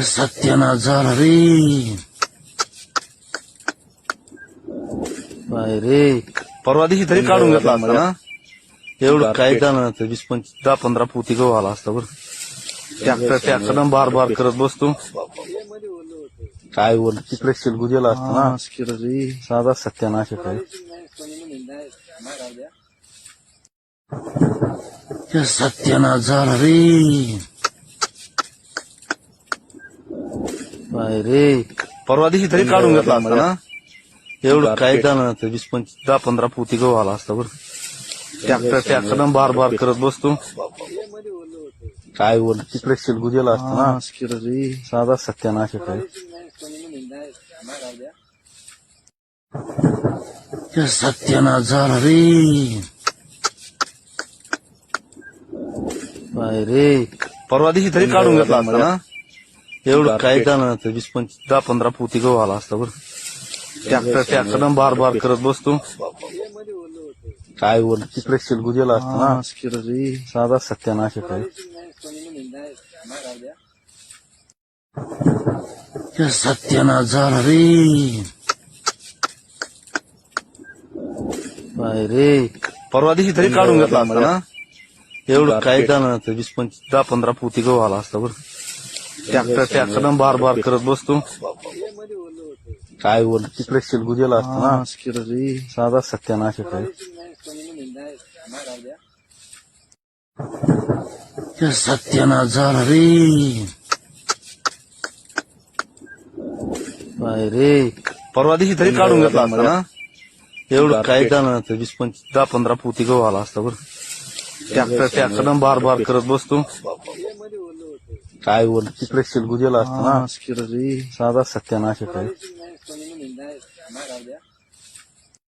सत्यानाश झाला रे. काय रे, परवा दिवशी तरी काढून घेतला असता ना. एवढं काय झालं तर 20-15 पोती गहू आला असता बरं. ट्रॅक्टर बार बार करत बसतो. काय बोल तिकडे शिलगू दिला असता ना. साधा सत्यानाश आहे काय. सत्यानाश झाला रे. काय रे, परवा दिवशी तरी काढून घेतला असता ना. एवढं काय झालं तर 20-15 पोती गहू आला असता बरं. ट्रॅक्टर बार बार करत बसतो. काय बोल तिकडे शिलगू दिला असता ना. साधा सत्यानाश आहे काय. सत्यानाश झाला रे. काय रे, परवा दिवशी तरी काढून घेतला असता ना. एवढं काय झालं तर 20-15 पोती गहू आला असता बरं. ट्रॅक्टर बार बार करत बसतो. काय बोल तिकडे शिलगू दिला असता ना. साधा सत्यानाश आहे काय. सत्यानाश झाला रे. काय रे, परवा दिवशी तरी काढून घेतला असता ना. एवढं काय झालं तर 20-15 पोती गहू आला असता बरं. ट्रॅक्टर बार बार करत बसतो. काय बोल तिकडे शिलगू दिला असता ना. साधा सत्यानाश आहे काय. सत्यानाश झाला रे. काय रे, परवा दिवशी तरी काढून घेतला असता ना. एवढं काय झालं तर 20-15 पोती गहू आला असता बरं. ट्रॅक्टर बार बार करत बसतो. काय बोल तिकडे शिलगू दिला असता ना. साधा सत्यानाश आहे काय.